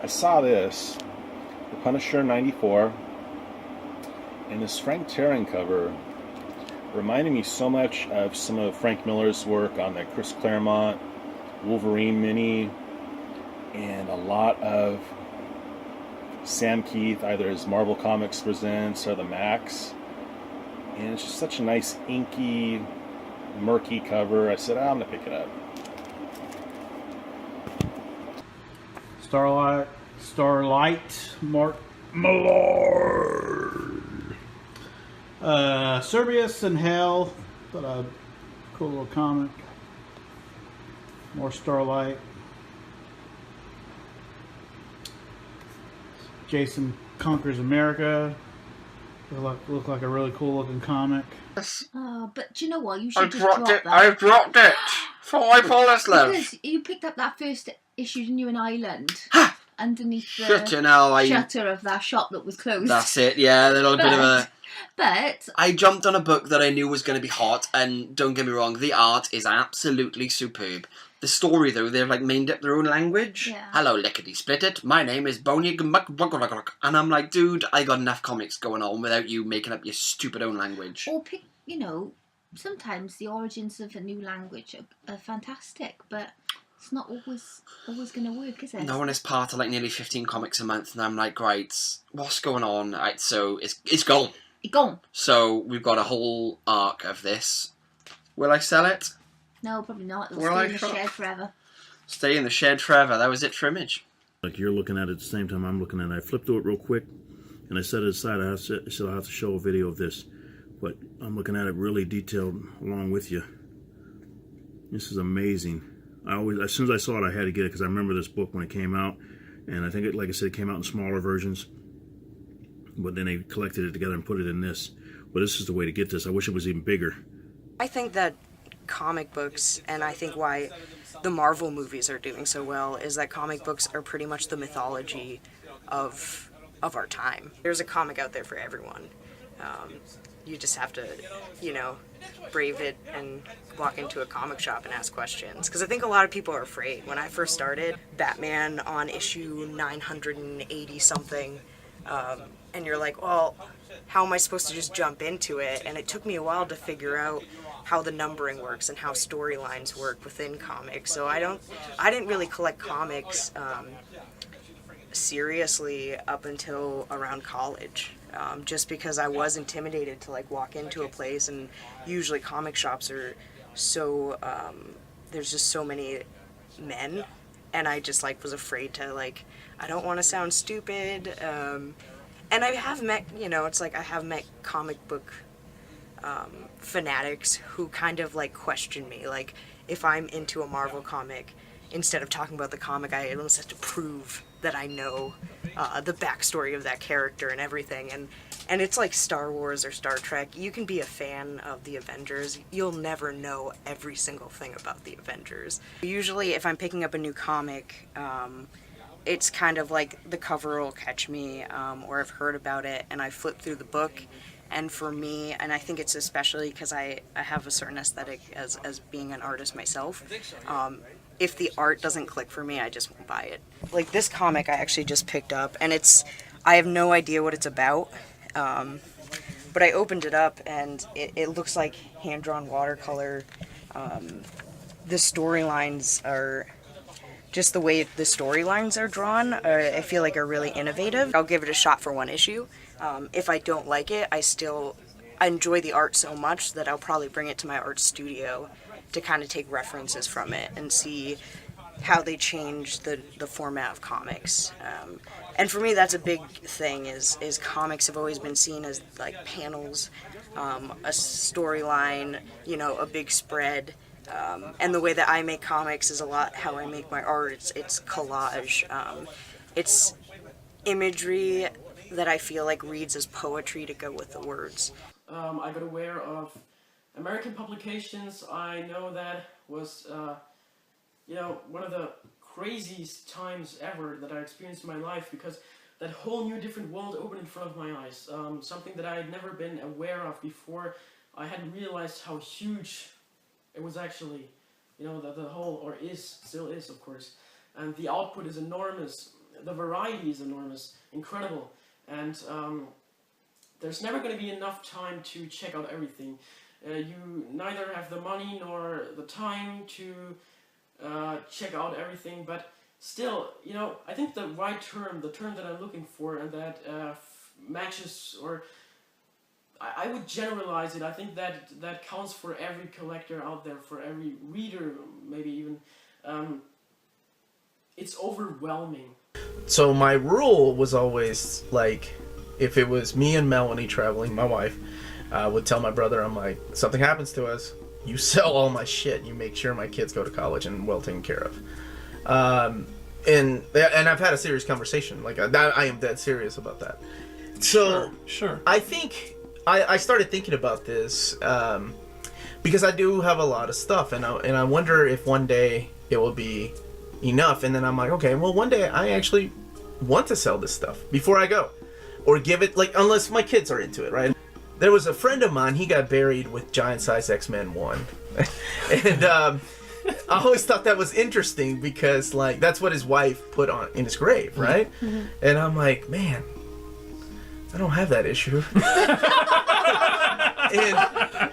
I saw this, The Punisher '94, and this Frank Terran cover reminded me so much of some of Frank Miller's work on the Chris Claremont Wolverine mini, and a lot of Sam Keith, either his Marvel Comics Presents or the Max. And it's just such a nice, inky, murky cover. I said, I'm going to pick it up. Starlight Mark Millard. Cerberus and Hell. But a cool little comic. More Starlight. Jason Conquers America. Look like a really cool looking comic. But do you know what? You should just drop that. I've dropped it. For my Paulus love. Because you picked up that first issue in an island underneath the shutter of that shop that was closed. That's it, yeah. A little bit of a... But... I jumped on a book that I knew was going to be hot, and don't get me wrong, the art is absolutely superb. The story, though, they've like made up their own language. Yeah. Hello, lickety split it. My name is Boney Gmuck. And I'm like, dude, I got enough comics going on without you making up your stupid own language. Or pick, you know, sometimes the origins of a new language are fantastic, but it's not always going to work, is it? No, and it's part of like nearly 15 comics a month, and I'm like, right, what's going on? Right, so it's gone. It's gone. So we've got a whole arc of this. Will I sell it? No, probably not. It'll stay in the shed forever. Stay in the shed forever. That was it for Image. Like you're looking at it at the same time I'm looking at it. I flipped to it real quick, and I set it aside. I said I'll have to show a video of this, but I'm looking at it really detailed along with you. This is amazing. As soon as I saw it, I had to get it because I remember this book when it came out, and I think like I said, it came out in smaller versions, but then they collected it together and put it in this. But this is the way to get this. I wish it was even bigger. I think that comic books, and I think why the Marvel movies are doing so well, is that comic books are pretty much the mythology of our time. There's a comic out there for everyone. You just have to, you know, brave it and walk into a comic shop and ask questions. Because I think a lot of people are afraid. When I first started, Batman on issue 980 something, and you're like, well, how am I supposed to just jump into it? And it took me a while to figure out how the numbering works and how storylines work within comics. So I didn't really collect comics seriously up until around college, just because I was intimidated to like walk into a place, and usually comic shops are so there's just so many men, and I just like was afraid to like, I don't want to sound stupid, and I have met, you know, it's like I have met comic book fanatics who kind of like question me, like if I'm into a Marvel comic, instead of talking about the comic, I almost have to prove that I know the backstory of that character and everything. And it's like Star Wars or Star Trek. You can be a fan of the Avengers. You'll never know every single thing about the Avengers. Usually if I'm picking up a new comic, it's kind of like the cover will catch me, or I've heard about it and I flip through the book. And for me, and I think it's especially because I have a certain aesthetic as being an artist myself, if the art doesn't click for me, I just won't buy it. Like this comic I actually just picked up, and I have no idea what it's about, but I opened it up and it looks like hand-drawn watercolor. The storylines are, just the way the storylines are drawn, I feel like are really innovative. I'll give it a shot for one issue. If I don't like it, I enjoy the art so much that I'll probably bring it to my art studio to kind of take references from it and see how they change the format of comics. And for me, that's a big thing, is comics have always been seen as like panels, a storyline, you know, a big spread. And the way that I make comics is a lot how I make my art. It's collage. It's imagery that I feel like reads as poetry to go with the words. I got aware of American publications. I know that was, you know, one of the craziest times ever that I experienced in my life, because that whole new different world opened in front of my eyes. Something that I had never been aware of before. I hadn't realized how huge it was actually, you know, the whole, or still is, of course. And the output is enormous. the variety is enormous, incredible, and there's never going to be enough time to check out everything. You neither have the money nor the time to check out everything, but still, you know, I think the right term, the term that I'm looking for, and that matches, or I would generalize it. I think that counts for every collector out there, for every reader, maybe even. It's overwhelming. So my rule was always, like, if it was me and Melanie traveling, my wife, I would tell my brother, I'm like, something happens to us, you sell all my shit, you make sure my kids go to college and well taken care of. And I've had a serious conversation, like, I am dead serious about that. So, Sure. I think, I started thinking about this, because I do have a lot of stuff, and I wonder if one day it will be enough, and then I'm like, okay, well, one day I actually want to sell this stuff before I go, or give it, like, unless my kids are into it, right? There was a friend of mine, he got buried with Giant Size X-Men 1, and I always thought that was interesting because, like, that's what his wife put on in his grave, right? Mm-hmm. And I'm like, man, I don't have that issue. And